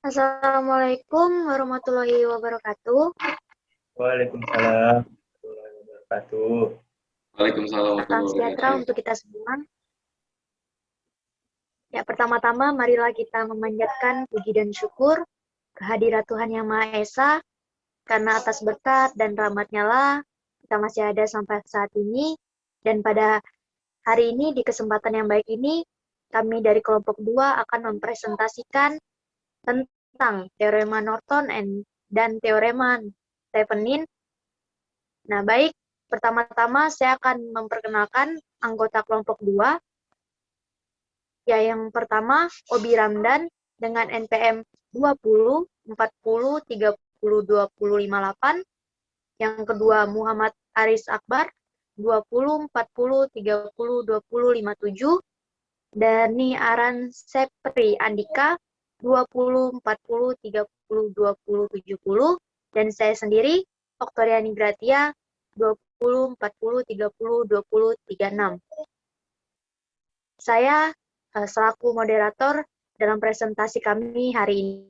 Assalamualaikum warahmatullahi wabarakatuh. Waalaikumsalam warahmatullahi wabarakatuh. Waalaikumsalam Salam warahmatullahi sejahtera wabarakatuh. untuk kita semua. Ya, pertama-tama marilah kita memanjatkan puji dan syukur kehadirat Tuhan Yang Maha Esa, karena atas berkat dan rahmat-Nya lah kita masih ada sampai saat ini. Dan pada hari ini, di kesempatan yang baik ini, kami dari kelompok 2 akan mempresentasikan tentang Teorema Norton dan Teorema Thevenin. Nah, baik, pertama-tama saya akan memperkenalkan anggota kelompok 2. Ya, yang pertama, Obi Ramdan dengan NPM 20 40 30 20 58. Yang kedua, Muhammad Aris Akbar 20 40 30 20 57. Dani Aran Sepri Andika 20 40 30 20 70. Dan saya sendiri, Oktoriani Gratia 20 40 30 20 36. Saya selaku moderator dalam presentasi kami hari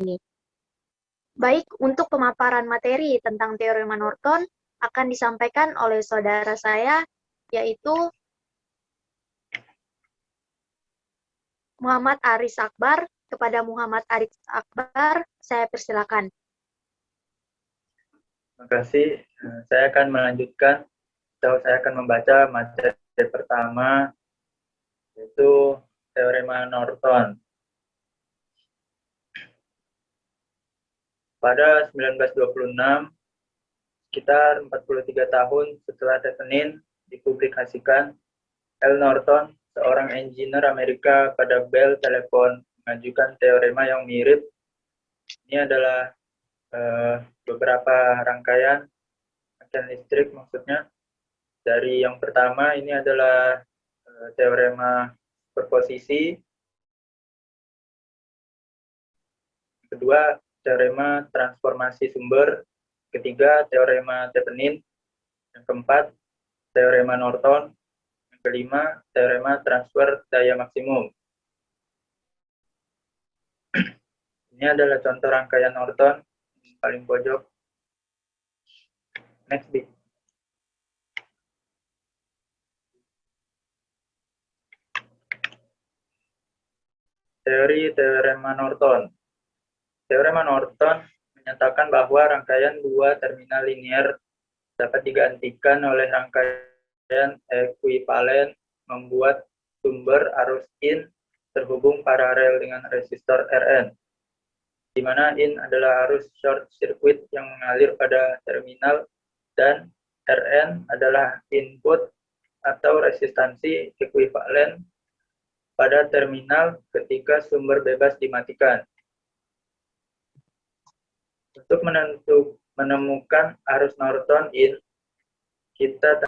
ini. Baik, untuk pemaparan materi tentang Teorema Norton akan disampaikan oleh saudara saya, yaitu Muhammad Aris Akbar. Kepada Muhammad Aris Akbar, saya persilakan. Terima kasih. Saya akan melanjutkan atau saya akan membaca materi pertama, yaitu Teorema Norton. Pada 1926, sekitar 43 tahun setelah Thevenin dipublikasikan, L. Norton, seorang engineer Amerika pada Bell Telephone, mengajukan teorema yang mirip. Ini adalah beberapa rangkaian listrik maksudnya. Dari yang pertama ini adalah teorema superposisi. Kedua, teorema transformasi sumber. Ketiga, teorema Thevenin. Yang keempat, teorema Norton. Yang kelima, teorema transfer daya maksimum. Ini adalah contoh rangkaian Norton paling pojok. Next, B. Teori teorema Norton. Teorema Norton menyatakan bahwa rangkaian dua terminal linier dapat digantikan oleh rangkaian ekuivalen membuat sumber arus in terhubung paralel dengan resistor Rn, di mana in adalah arus short circuit yang mengalir pada terminal dan Rn adalah input atau resistansi ekuivalen pada terminal ketika sumber bebas dimatikan. Untuk menemukan arus Norton in, kita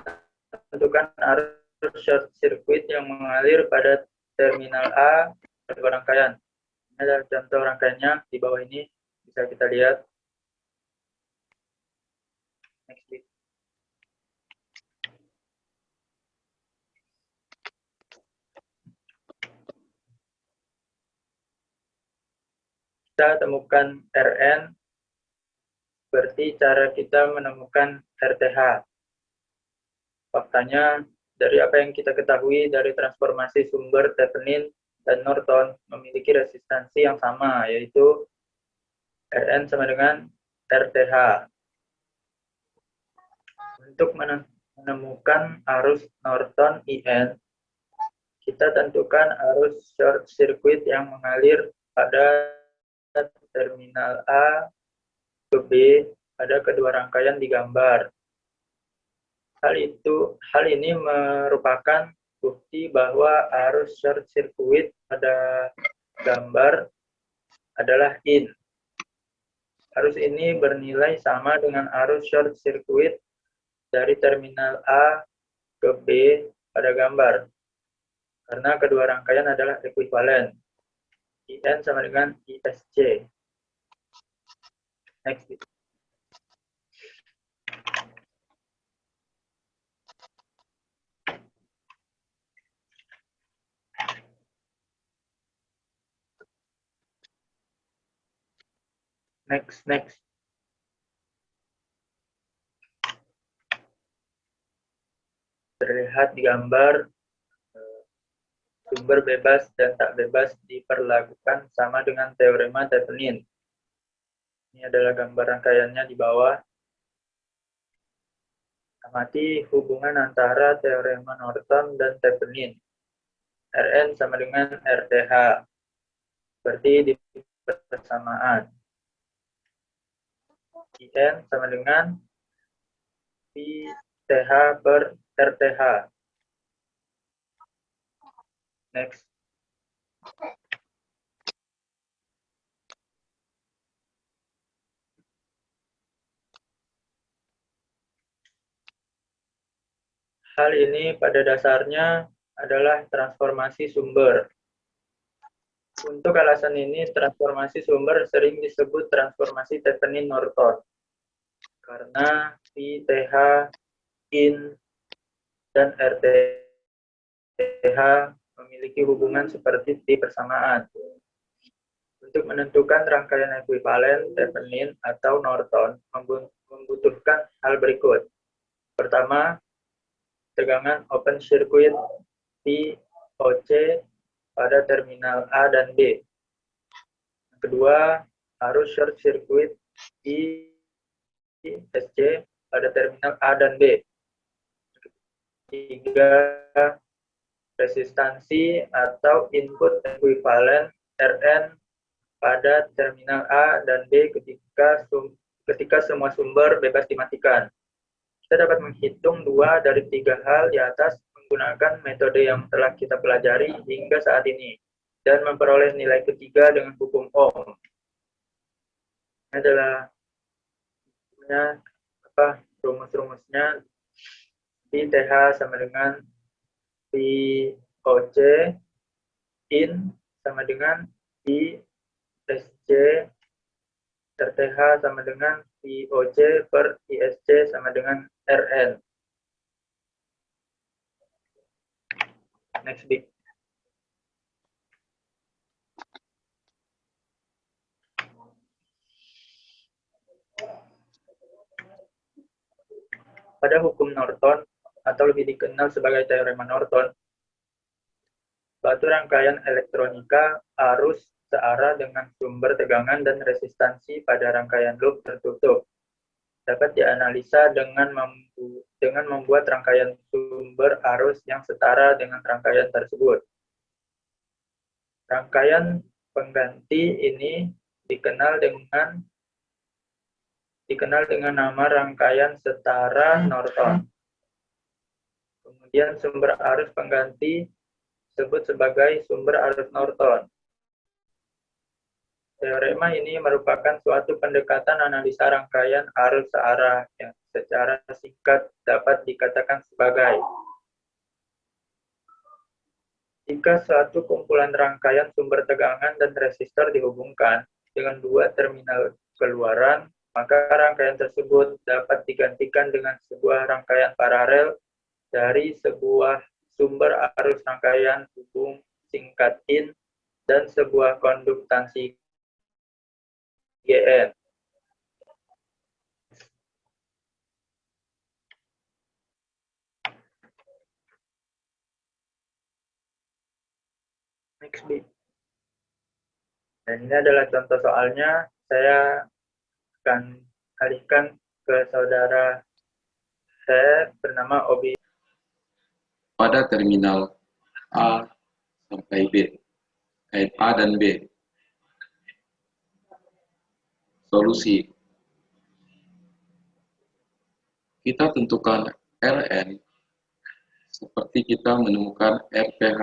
tentukan arus short circuit yang mengalir pada terminal A pada rangkaian. Ini adalah contoh rangkaiannya di bawah ini, bisa kita lihat. Next, please. Kita temukan Rn seperti cara kita menemukan RTH. Faktanya, dari apa yang kita ketahui dari transformasi sumber Thevenin dan Norton memiliki resistansi yang sama, yaitu Rn sama dengan RTH. Untuk menemukan arus Norton IN, kita tentukan arus short circuit yang mengalir pada terminal A ke B pada kedua rangkaian digambar. Hal ini merupakan bukti bahwa arus short circuit pada gambar adalah in. Arus ini bernilai sama dengan arus short circuit dari terminal A ke B pada gambar, karena kedua rangkaian adalah ekuivalen. IN sama dengan ISC. Next. Next. Terlihat di gambar, sumber bebas dan tak bebas diperlakukan sama dengan teorema Thevenin. Ini adalah gambar rangkaiannya di bawah. Amati hubungan antara teorema Norton dan Thevenin. Rn sama dengan RTH. Berarti di persamaan. In sama dengan PTH per RTH. Next. Hal ini pada dasarnya adalah transformasi sumber. Untuk alasan ini, transformasi sumber sering disebut transformasi Thevenin-Norton. Karena PTH, IN, dan RTH memiliki hubungan seperti T persamaan. Untuk menentukan rangkaian ekuivalen Thevenin atau Norton membutuhkan hal berikut. Pertama, tegangan open circuit VOC pada terminal A dan B. Yang kedua, arus short circuit ISC pada terminal A dan B. Ketiga, resistansi atau input ekuivalen Rn pada terminal A dan B ketika semua sumber bebas dimatikan. Kita dapat menghitung 2 dari 3 hal di atas menggunakan metode yang telah kita pelajari hingga saat ini dan memperoleh nilai ketiga dengan hukum Ohm. Ini adalah rumus-rumusnya. PTH sama dengan VOC, IN sama dengan ISC, RTH sama dengan VOC per ISC sama dengan Rn. Next big. Pada hukum Norton, atau lebih dikenal sebagai teorema Norton, suatu rangkaian elektronika arus searah dengan sumber tegangan dan resistansi pada rangkaian loop tertutup dapat dianalisa dengan membuat rangkaian sumber arus yang setara dengan rangkaian tersebut. Rangkaian pengganti ini dikenal dengan nama rangkaian setara Norton. Kemudian sumber arus pengganti disebut sebagai sumber arus Norton. Teorema ini merupakan suatu pendekatan analisa rangkaian arus searah yang secara singkat dapat dikatakan sebagai: jika suatu kumpulan rangkaian sumber tegangan dan resistor dihubungkan dengan 2 terminal keluaran, maka rangkaian tersebut dapat digantikan dengan sebuah rangkaian paralel dari sebuah sumber arus rangkaian hubung singkat IN dan sebuah konduktansi GN. Next bit. Dan ini adalah contoh soalnya. Saya akan alihkan ke saudara saya bernama Obi. Pada terminal A sampai B, A dan B. Solusi. Kita tentukan Rn seperti kita menemukan RTH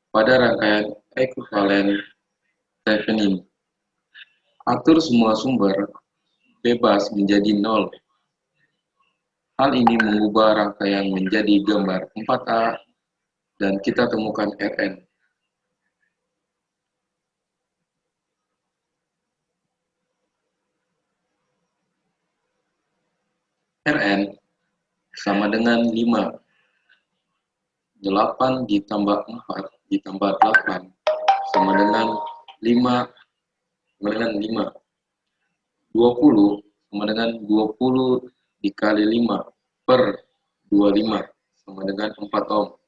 pada rangkaian ekuivalen Thevenin. Atur semua sumber bebas menjadi 0. Hal ini mengubah rangkaian menjadi gambar 4A dan kita temukan Rn. Rn sama dengan 5. 8 ditambah 4 ditambah 8 sama dengan 15. sama dengan 5. 20 sama dengan 20 dikali 5 per 25 sama dengan 4 ohm.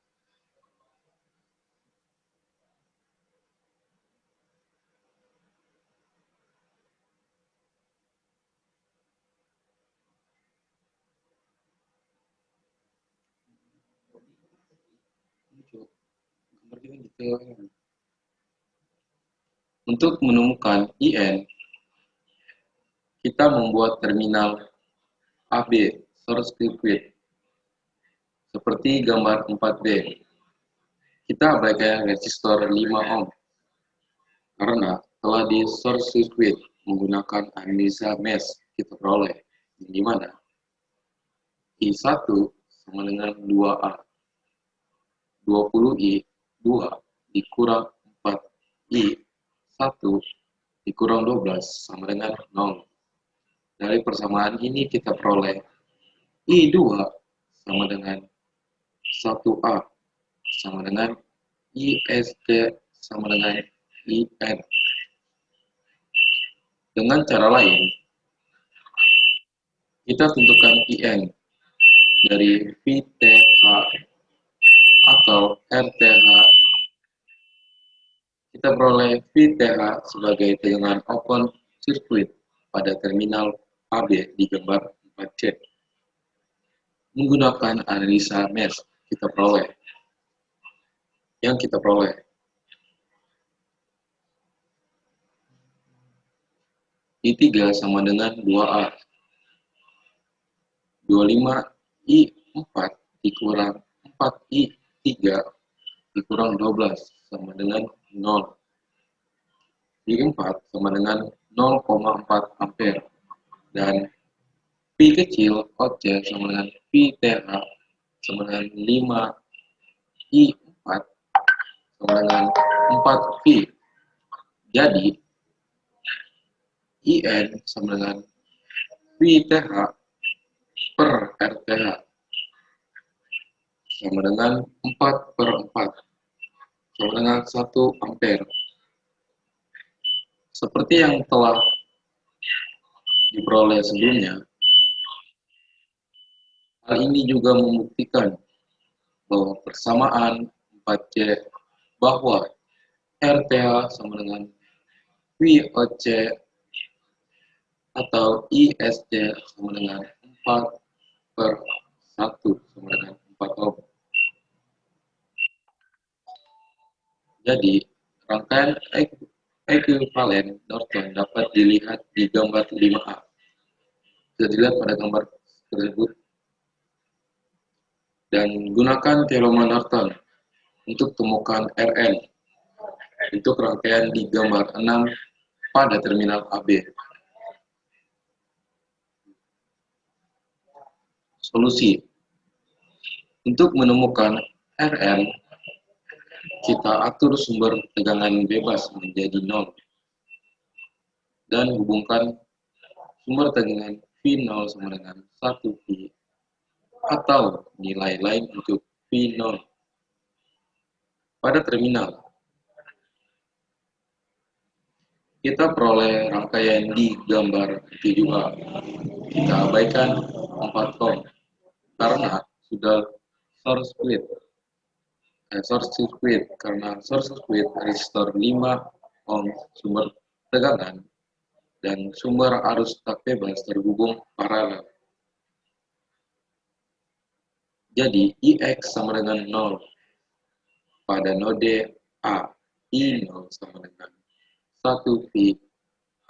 Untuk menemukan IN, kita membuat terminal AB short circuit seperti gambar 4B. Kita abaikan resistor 5 ohm karena telah di short circuit menggunakan analisa mesh. Kita peroleh di mana I1 sama dengan 2A, 20I 2 dikurang 4I 1 dikurang 12 sama dengan 0. Dari persamaan ini kita peroleh I2 sama dengan 1A sama dengan ISC sama dengan IN. Dengan cara lain, kita tentukan IN dari VTH atau RTH. Kita peroleh VTH sebagai tegangan open circuit pada terminal AB di gambar 4C. Menggunakan analisa mesh, kita peroleh I3 sama dengan 2A, 25I4 dikurang 4I3 dikurang 12 sama dengan 0. I4 sama dengan 0,4 ampere dan Pi kecil OC sama dengan VTH sama dengan 5I4 sama dengan 4V. Jadi IN sama dengan VTH per RTH sama dengan 4 per 4 sama dengan 1 ampere. Seperti yang telah diperoleh sebelumnya, hal ini juga membuktikan bahwa persamaan 4C bahwa RTH sama dengan VOC atau ISC sama dengan 4 per 1 sama dengan 4 ohm. Jadi, rangkaian ekuivalen Norton dapat dilihat di gambar 5A. Bisa dilihat pada gambar tersebut. Dan gunakan teorema Norton untuk temukan Rn untuk rangkaian di gambar 6 pada terminal AB. Solusi. Untuk menemukan Rn, kita atur sumber tegangan bebas menjadi 0 dan hubungkan sumber tegangan V0 sama dengan 1V atau nilai lain untuk V0 pada terminal. Kita peroleh rangkaian di gambar 7A. Kita abaikan 4 ohm karena sudah short circuit karena short circuit resistor 5 ohm sumber tegangan dan sumber arus tak bebas terhubung paralel. Jadi IX sama dengan 0 pada node A, I0 sama dengan 1V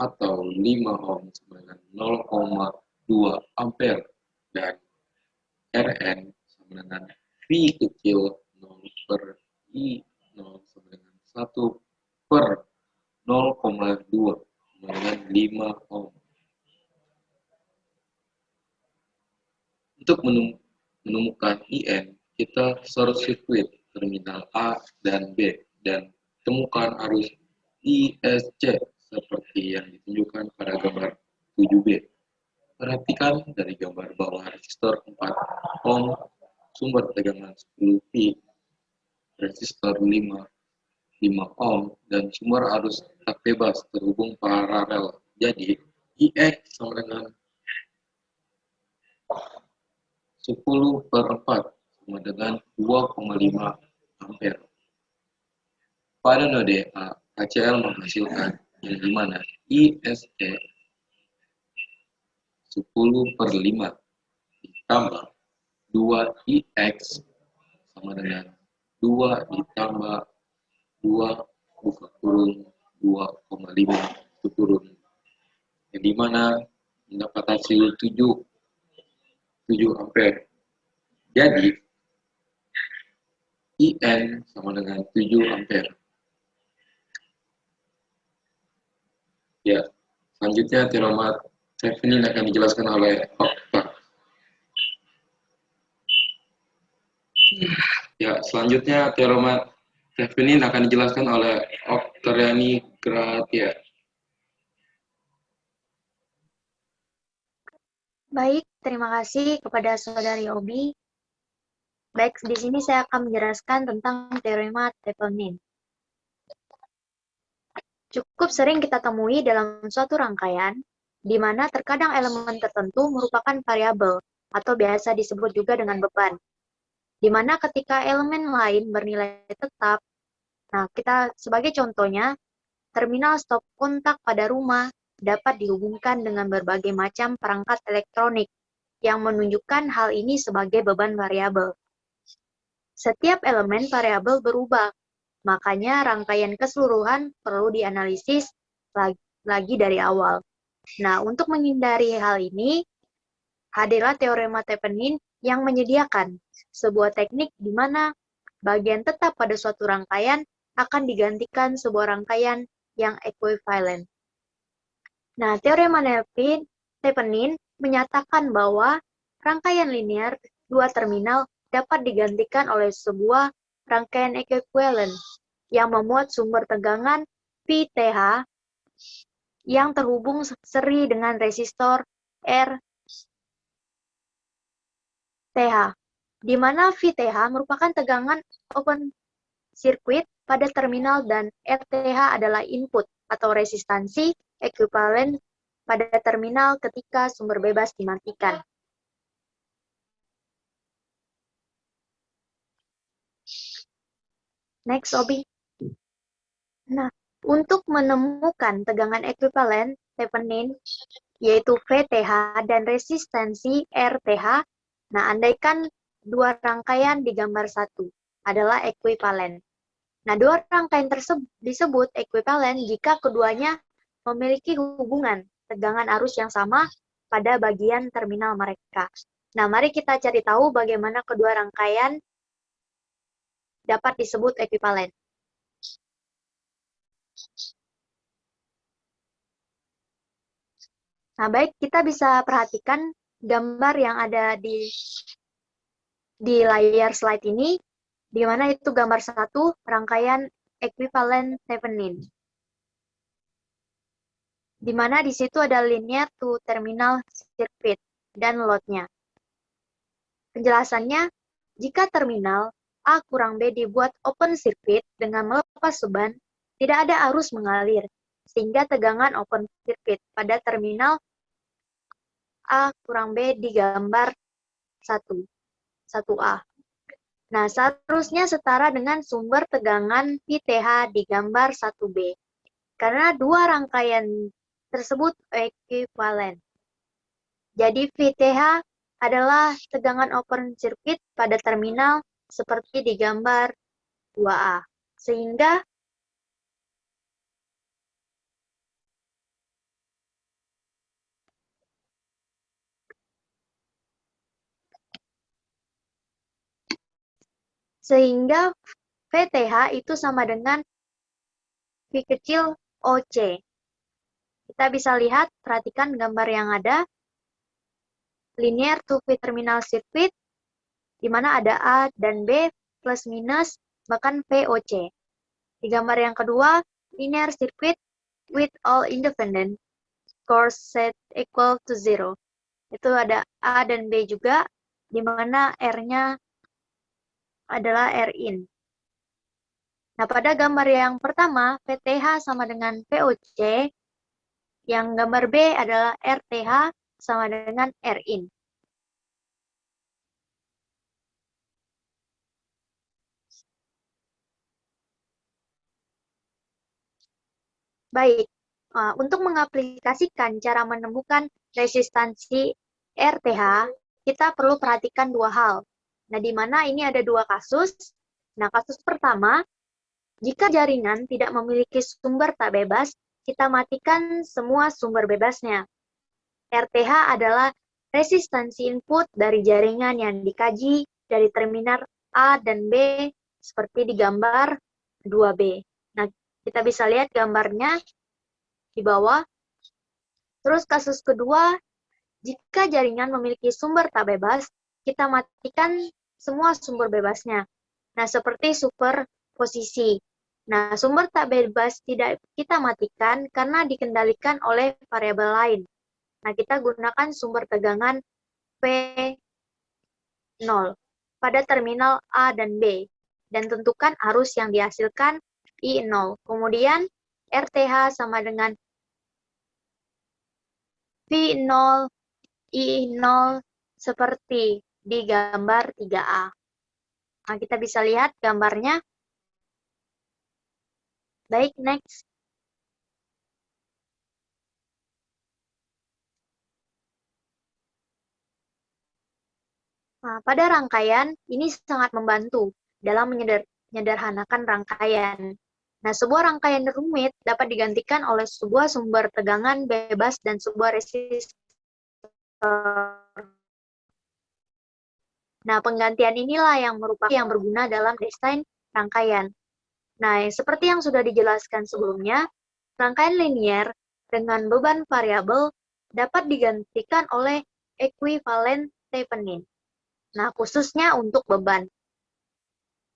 atau 5 ohm sama dengan 0,2 ampere dan Rn sama dengan V kecil 0 per I0 sama dengan 1 per 0,2 sama dengan 5 ohm. Untuk menemukan IN, kita short circuit terminal A dan B dan temukan arus ISC seperti yang ditunjukkan pada gambar 7B. Perhatikan dari gambar bawah resistor 4 ohm, sumber tegangan 10V, resistor 5 5 ohm dan sumber arus tak bebas terhubung paralel. Jadi, IX sama dengan 10/4 sama dengan 2,5 ampere. Pada node A, KCL menghasilkan yang dimana ISE 10/5 ditambah 2IX sama dengan 2 ditambah 2 buka kurung 2,5 tutup kurung. Yang dimana mendapat hasil 7 ampere. Jadi, IN sama dengan 7 ampere. Ya, selanjutnya teorema Thevenin akan dijelaskan oleh Okta. Ya, selanjutnya teorema Thevenin akan dijelaskan oleh Oktaviani Gratia. Baik, terima kasih kepada saudari Obi. Baik, di sini saya akan menjelaskan tentang teorema Thevenin. Cukup sering kita temui dalam suatu rangkaian, di mana terkadang elemen tertentu merupakan variabel, atau biasa disebut juga dengan beban. Di mana ketika elemen lain bernilai tetap, nah kita sebagai contohnya, terminal stop kontak pada rumah dapat dihubungkan dengan berbagai macam perangkat elektronik yang menunjukkan hal ini sebagai beban variabel. Setiap elemen variabel berubah, makanya rangkaian keseluruhan perlu dianalisis lagi dari awal. Nah, untuk menghindari hal ini, hadirlah teorema Thevenin yang menyediakan sebuah teknik di mana bagian tetap pada suatu rangkaian akan digantikan sebuah rangkaian yang ekuivalen. Nah, teorema Thevenin menyatakan bahwa rangkaian linear dua terminal dapat digantikan oleh sebuah rangkaian ekuivalen yang memuat sumber tegangan VTH yang terhubung seri dengan resistor RTH, di mana VTH merupakan tegangan open circuit pada terminal dan RTH adalah input atau resistansi ekuivalen pada terminal ketika sumber bebas dimatikan. Next, Obi. Nah, untuk menemukan tegangan ekuivalen Thevenin, yaitu VTH dan resistansi RTH, nah andaikan dua rangkaian di gambar satu adalah ekuivalen. Nah, dua rangkaian tersebut disebut ekuivalen jika keduanya memiliki hubungan tegangan arus yang sama pada bagian terminal mereka. Nah, mari kita cari tahu bagaimana kedua rangkaian dapat disebut ekuivalen. Nah, baik, kita bisa perhatikan gambar yang ada di layar slide ini, di mana itu gambar satu rangkaian ekuivalen Thevenin. Di mana di situ ada linear to terminal circuit dan load-nya. Penjelasannya, jika terminal A kurang B dibuat open circuit dengan melepas beban, tidak ada arus mengalir, sehingga tegangan open circuit pada terminal A kurang B di gambar 1A. Nah, seharusnya setara dengan sumber tegangan VTH di gambar 1B. Karena dua rangkaian tersebut ekuivalen. Jadi VTH adalah tegangan open circuit pada terminal seperti di gambar 2A. Sehingga VTH itu sama dengan V kecil OC. Kita bisa lihat, perhatikan gambar yang ada, linear to V terminal circuit, di mana ada A dan B, plus minus, bahkan VOC. Di gambar yang kedua, linear circuit with all independent course set equal to 0. Itu ada A dan B juga, di mana R-nya adalah R in. Nah, pada gambar yang pertama, PTH sama dengan VOC, yang gambar B adalah RTH sama dengan RIN. Baik, untuk mengaplikasikan cara menemukan resistansi RTH, kita perlu perhatikan dua hal. Nah, di mana ini ada dua kasus. Nah, kasus pertama, jika jaringan tidak memiliki sumber tak bebas, kita matikan semua sumber bebasnya. RTH adalah resistansi input dari jaringan yang dikaji dari terminal A dan B, seperti di gambar 2B. Nah, kita bisa lihat gambarnya di bawah. Terus kasus kedua, jika jaringan memiliki sumber tak bebas, kita matikan semua sumber bebasnya. Nah, seperti superposisi. Nah, sumber tak bebas tidak kita matikan karena dikendalikan oleh variabel lain. Nah, kita gunakan sumber tegangan P0 pada terminal A dan B, dan tentukan arus yang dihasilkan I0. Kemudian, RTH sama dengan V0, I0 seperti di gambar 3A. Nah, kita bisa lihat gambarnya. Baik, next. Nah, pada rangkaian, ini sangat membantu dalam menyederhanakan rangkaian. Nah, sebuah rangkaian rumit dapat digantikan oleh sebuah sumber tegangan bebas dan sebuah resistor. Nah, penggantian inilah yang berguna dalam desain rangkaian. Nah, seperti yang sudah dijelaskan sebelumnya, rangkaian linier dengan beban variabel dapat digantikan oleh ekuivalen Thevenin. Nah, khususnya untuk beban.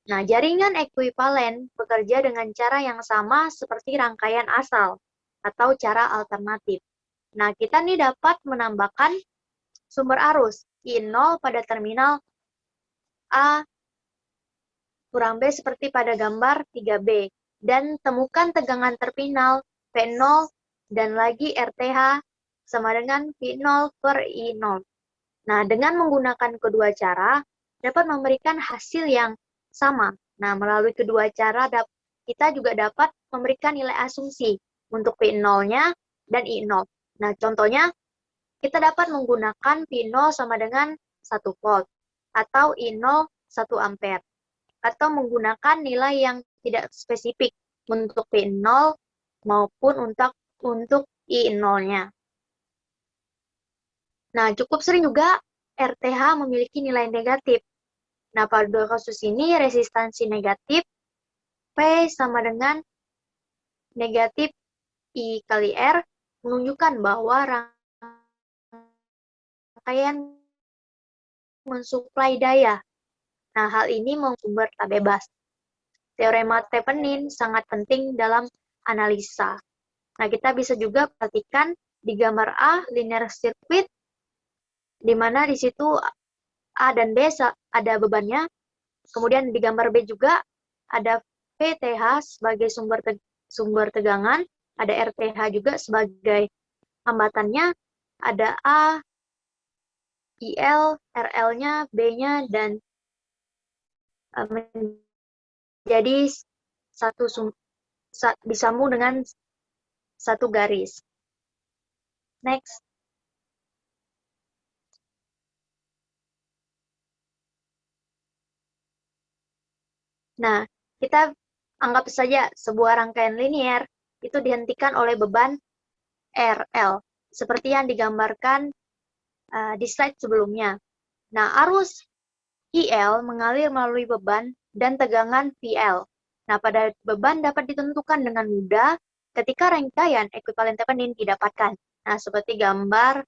Nah, jaringan ekuivalen bekerja dengan cara yang sama seperti rangkaian asal atau cara alternatif. Nah, kita nih dapat menambahkan sumber arus I0 pada terminal A kurang B seperti pada gambar 3B, dan temukan tegangan terminal P0 dan lagi RTH sama dengan V0 per I0. Nah, dengan menggunakan kedua cara, dapat memberikan hasil yang sama. Nah, melalui kedua cara, kita juga dapat memberikan nilai asumsi untuk P0-nya dan I0. Nah, contohnya, kita dapat menggunakan P0 sama dengan 1 volt, atau I0 1 ampere, atau menggunakan nilai yang tidak spesifik untuk P0 maupun untuk I0-nya. Nah, cukup sering juga RTH memiliki nilai negatif. Nah, pada kasus ini resistansi negatif P sama dengan negatif I kali R menunjukkan bahwa rangkaian mensuplai daya. Nah, hal ini sumber tak bebas. Teorema Thevenin sangat penting dalam analisa. Nah, kita bisa juga perhatikan di gambar A, linear circuit, di mana di situ A dan B ada bebannya. Kemudian di gambar B juga ada PTH sebagai sumber tegangan, ada RTH juga sebagai hambatannya, ada A, IL, RL-nya, B-nya, dan menjadi disambung dengan satu garis. Next. Nah, kita anggap saja sebuah rangkaian linier itu dihentikan oleh beban RL, seperti yang digambarkan di slide sebelumnya. Nah, arus IL mengalir melalui beban dan tegangan VL. Nah, pada beban dapat ditentukan dengan mudah ketika rangkaian ekuivalen Thevenin didapatkan. Nah, seperti gambar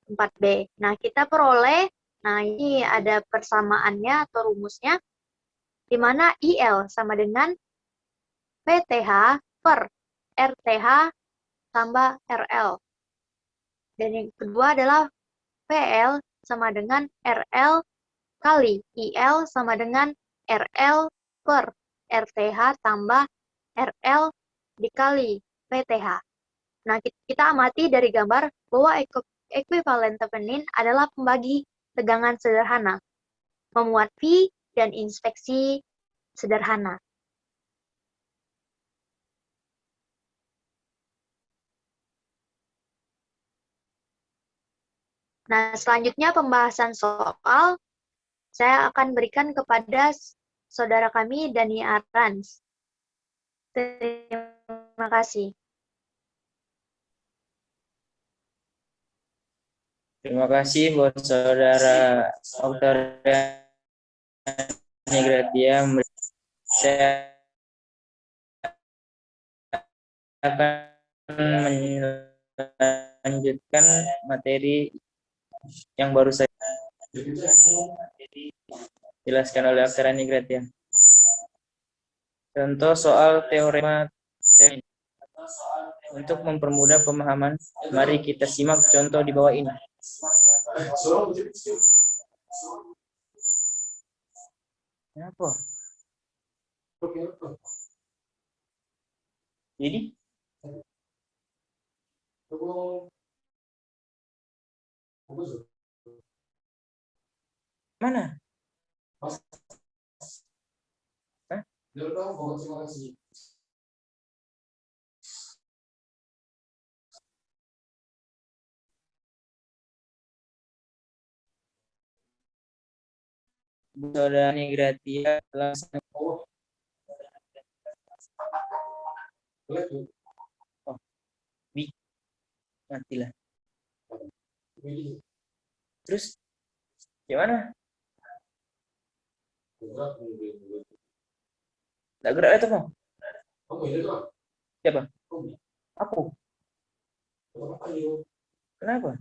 4B. Nah, kita peroleh, nah ini ada persamaannya atau rumusnya, di mana IL sama dengan PTH per RTH tambah RL. Dan yang kedua adalah PL sama dengan RL kali IL sama dengan RL per RTH tambah RL dikali PTH. Nah, kita amati dari gambar bahwa ekuivalen Thevenin adalah pembagi tegangan sederhana, memuat V dan inspeksi sederhana. Nah, selanjutnya pembahasan soal saya akan berikan kepada saudara kami, Dani Arans. Terima kasih. Terima kasih buat saudara Oktaviani Gratia. Saya akan melanjutkan materi yang baru saya jelaskan oleh Oktaviani Gratia. Contoh soal teorema Thevenin. Untuk mempermudah pemahaman, mari kita simak contoh di bawah ini. Kenapa? Jadi? Mana? Hah? Saudara Gratia langsung. Oh, matilah. Terus gimana? Tak gerak itu mau? Siapa? Aku. Kenapa?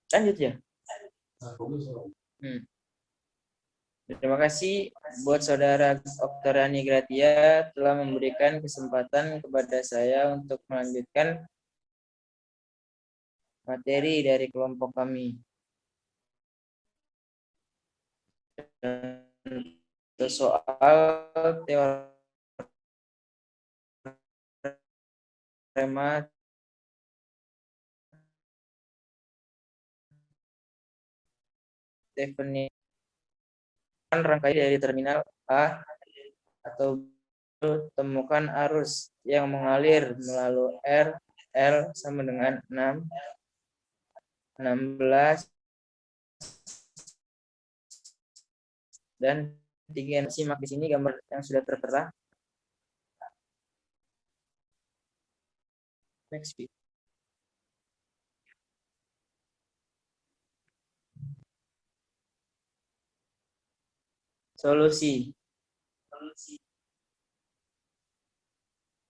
Lanjut ya. Terima kasih buat saudara Oktaviani Gratia telah memberikan kesempatan kepada saya untuk melanjutkan materi dari kelompok kami. Soal teorema Thevenin. Rangkai dari terminal A atau B, temukan arus yang mengalir melalui R, L sama dengan 6, 16, dan 3. Simak di sini gambar yang sudah tertera. Next week. Solusi.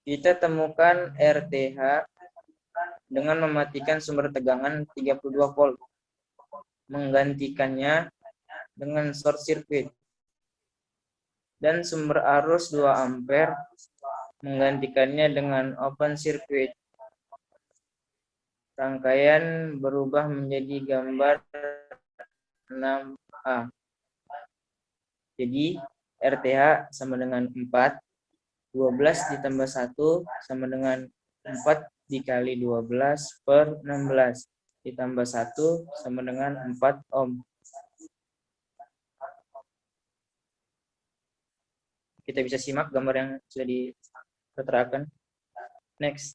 Kita temukan RTH dengan mematikan sumber tegangan 32 volt. Menggantikannya dengan short circuit. Dan sumber arus 2 ampere menggantikannya dengan open circuit. Rangkaian berubah menjadi gambar 6A. Jadi RTH sama dengan 4, 12 ditambah 1 sama dengan 4 dikali 12 per 16 ditambah 1 sama dengan 4 ohm. Kita bisa simak gambar yang sudah diterterakan. Next.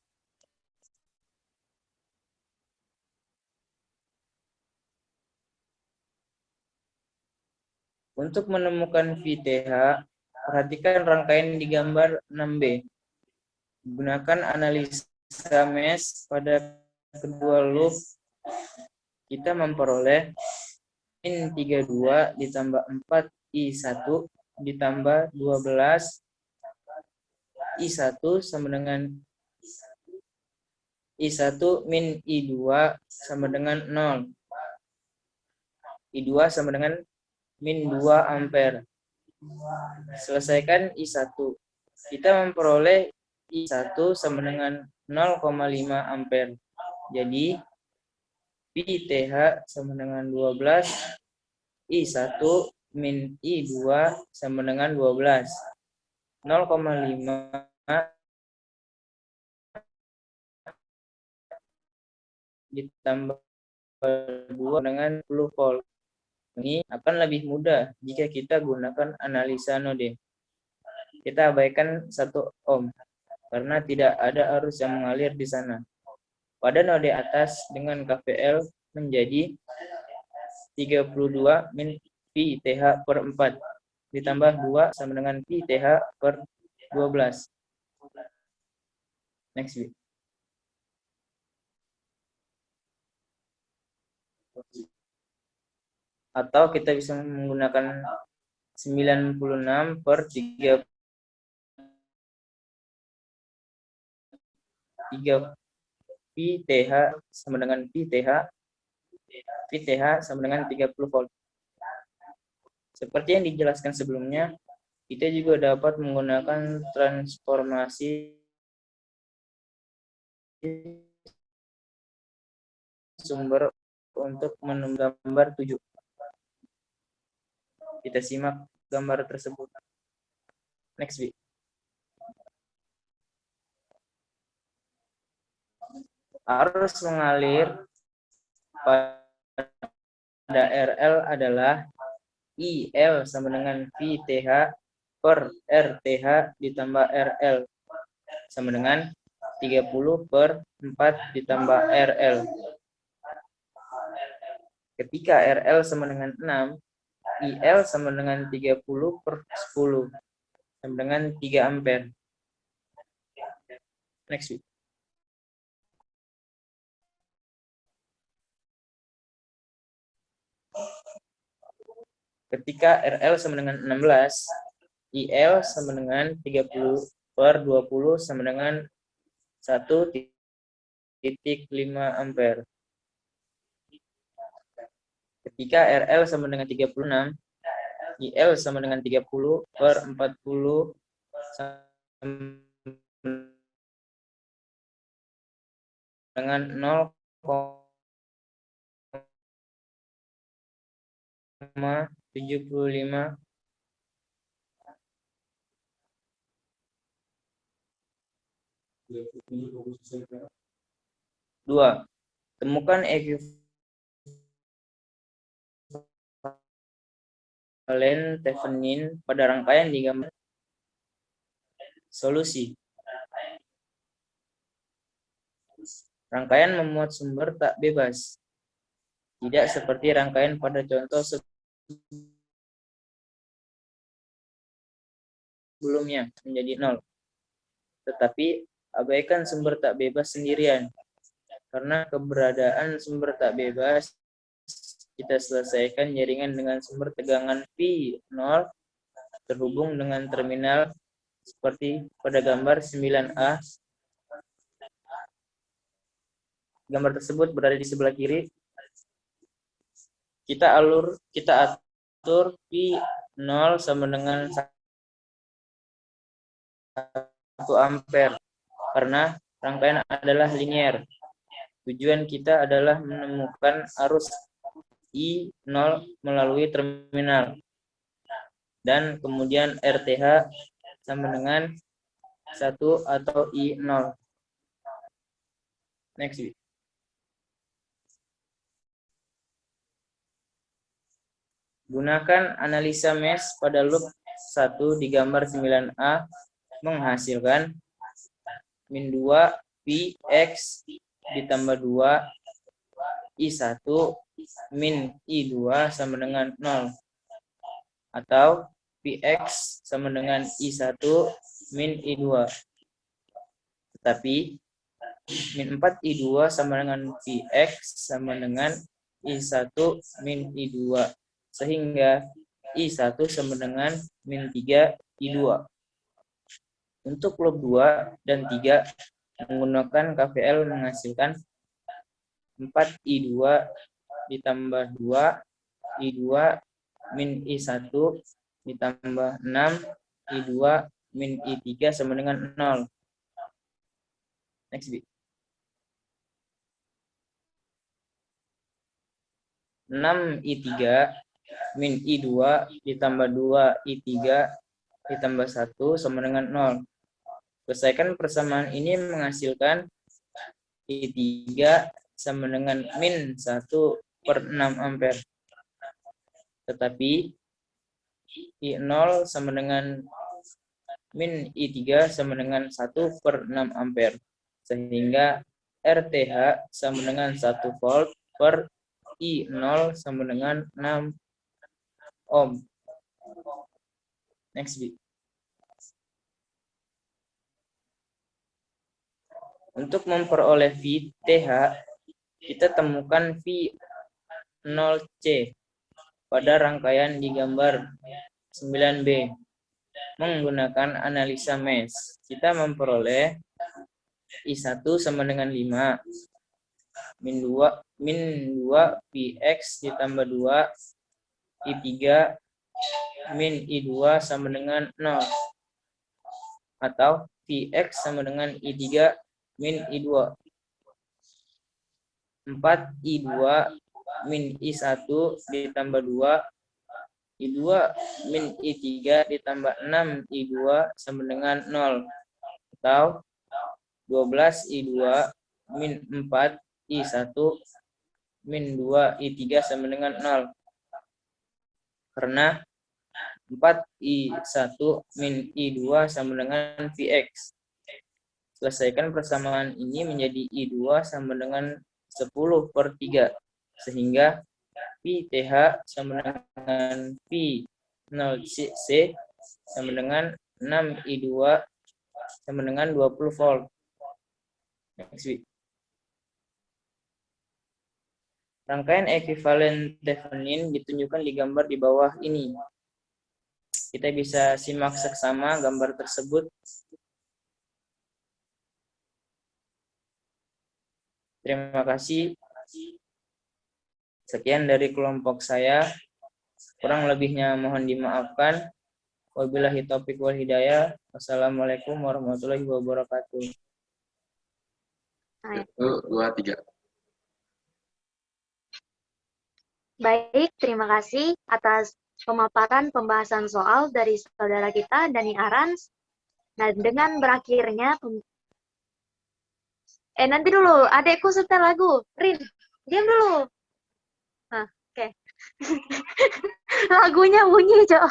Untuk menemukan VTH, perhatikan rangkaian di gambar 6B. Gunakan analisa mesh pada kedua loop. Kita memperoleh min 32 ditambah 4 I1 ditambah 12 I1 sama dengan I1 min I2 sama dengan 0. I2 sama dengan min 2 ampere. Selesaikan I1. Kita memperoleh I1 sama dengan 0,5 ampere. Jadi Pi TH sama dengan 12, I1 min I2 sama dengan 12. 0,5 ditambah 2 dengan 10 volt. Ini akan lebih mudah jika kita gunakan analisa node. Kita abaikan 1 ohm karena tidak ada arus yang mengalir di sana. Pada node atas dengan KVL menjadi 32 min Pi TH per 4 ditambah 2 sama dengan Pi TH per 12. Next week. Atau kita bisa menggunakan 96 per 3 Pi TH sama dengan Pi TH sama dengan 30 volt. Seperti yang dijelaskan sebelumnya, kita juga dapat menggunakan transformasi sumber untuk menambah gambar 7. Kita simak gambar tersebut. Next week. Arus mengalir pada RL adalah IL sama dengan VTH per RTH ditambah RL sama dengan 30 per 4 ditambah RL. Ketika RL sama dengan 6, IL sama dengan 30 per 10 sama dengan 3 ampere. Next week. Ketika RL sama dengan 16, IL sama dengan 30 per 20 sama dengan 1,5 ampere. Ketika RL sama dengan 36, IL sama dengan 30 per 40 sama dengan 0,75. Dua, temukan ekuivalen Thevenin pada rangkaian digambar. Solusi. Rangkaian memuat sumber tak bebas. Tidak seperti rangkaian pada contoh sebelumnya menjadi 0. Tetapi abaikan sumber tak bebas sendirian. Karena keberadaan sumber tak bebas, kita selesaikan jaringan dengan sumber tegangan P0 terhubung dengan terminal seperti pada gambar 9A. Gambar tersebut berada di sebelah kiri. Kita atur P0 sama dengan 1 ampere karena rangkaian adalah linear. Tujuan kita adalah menemukan arus I0 melalui terminal. Dan kemudian RTH sama dengan 1 atau I0. Next week. Gunakan analisa mesh pada loop 1 di gambar 9A menghasilkan min 2 Px ditambah 2 I1 min I2 sama dengan 0. Atau Px sama dengan I1 min I2. Tetapi min 4 I2 sama dengan Px sama dengan I1 min I2. Sehingga I1 sama dengan min 3 I2. Untuk loop 2 dan 3 menggunakan KVL menghasilkan 4 I2 ditambah 2 I2 min I1 ditambah 6 I2 min I3 sama dengan 0. Next week. 6I3 min I2 ditambah 2I3 ditambah 1 sama dengan 0. Selesaikan persamaan ini menghasilkan I3 sama dengan min 1/6 ampere. Tetapi I0 sama dengan min I3 sama dengan 1/6 ampere. Sehingga RTH sama dengan 1 volt per I0 sama dengan 6 ohm. Next, B. Untuk memperoleh VTH, kita temukan V0C pada rangkaian di gambar 9B. Menggunakan analisa mesh, kita memperoleh I1 sama dengan 5, min 2 Vx ditambah 2, I3 min I2 sama dengan 0. Atau Vx sama dengan I3 min I2. 4I2 min I1 ditambah 2, I2 min I3 ditambah 6I2 sama dengan 0. Atau 12I2 min 4I1 min 2I3 sama dengan 0. Karena 4I1 min I2 sama dengan Vx. Selesaikan persamaan ini menjadi I2 sama dengan 10/3. Sehingga VTH sama dengan V0C sama dengan 6I2 sama dengan 20 volt. Next week. Rangkaian ekuivalen Thevenin ditunjukkan di gambar di bawah ini. Kita bisa simak seksama gambar tersebut. Terima kasih. Sekian dari kelompok saya. Kurang lebihnya mohon dimaafkan. Wabillahi taufiq wal hidayah. Wassalamualaikum warahmatullahi wabarakatuh. 1, 2, 3. Baik, terima kasih atas pemaparan pembahasan soal dari saudara kita, Dani Arans. Nah, dengan berakhirnya nanti dulu, adekku setel lagu. Rin, diam dulu. Nah, oke. Lagunya bunyi, Cok.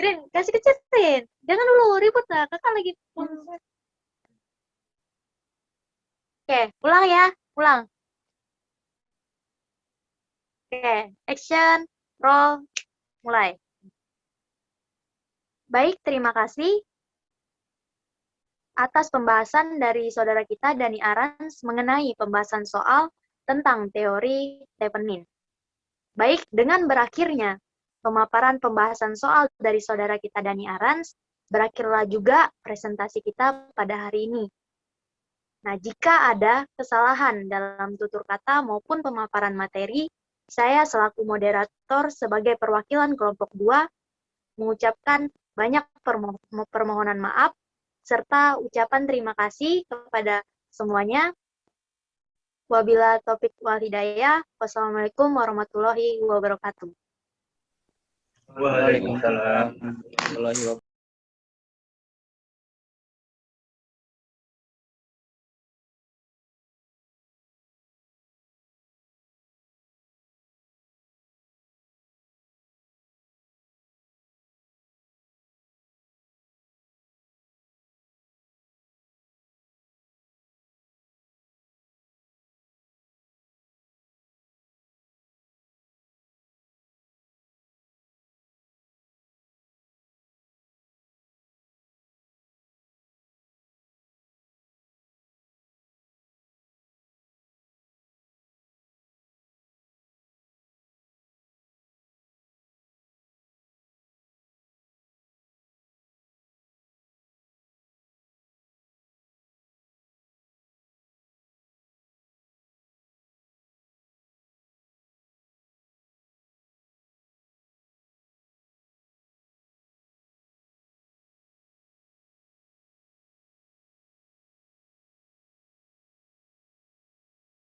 Rin, kasih kecetin. Jangan dulu, ribut lah. Kakak lagi. Oke, ulang ya. Ulang. Oke, action, roll, mulai. Baik, terima kasih atas pembahasan dari saudara kita Dani Arans mengenai pembahasan soal tentang teori Thevenin. Baik, dengan berakhirnya pemaparan pembahasan soal dari saudara kita Dani Arans, berakhirlah juga presentasi kita pada hari ini. Nah, jika ada kesalahan dalam tutur kata maupun pemaparan materi, saya selaku moderator sebagai perwakilan kelompok 2 mengucapkan banyak permohonan maaf serta ucapan terima kasih kepada semuanya. Wabillahi taufiq wal hidayah. Wassalamualaikum warahmatullahi wabarakatuh. Waalaikumsalam. Warahmatullahi wabarakatuh.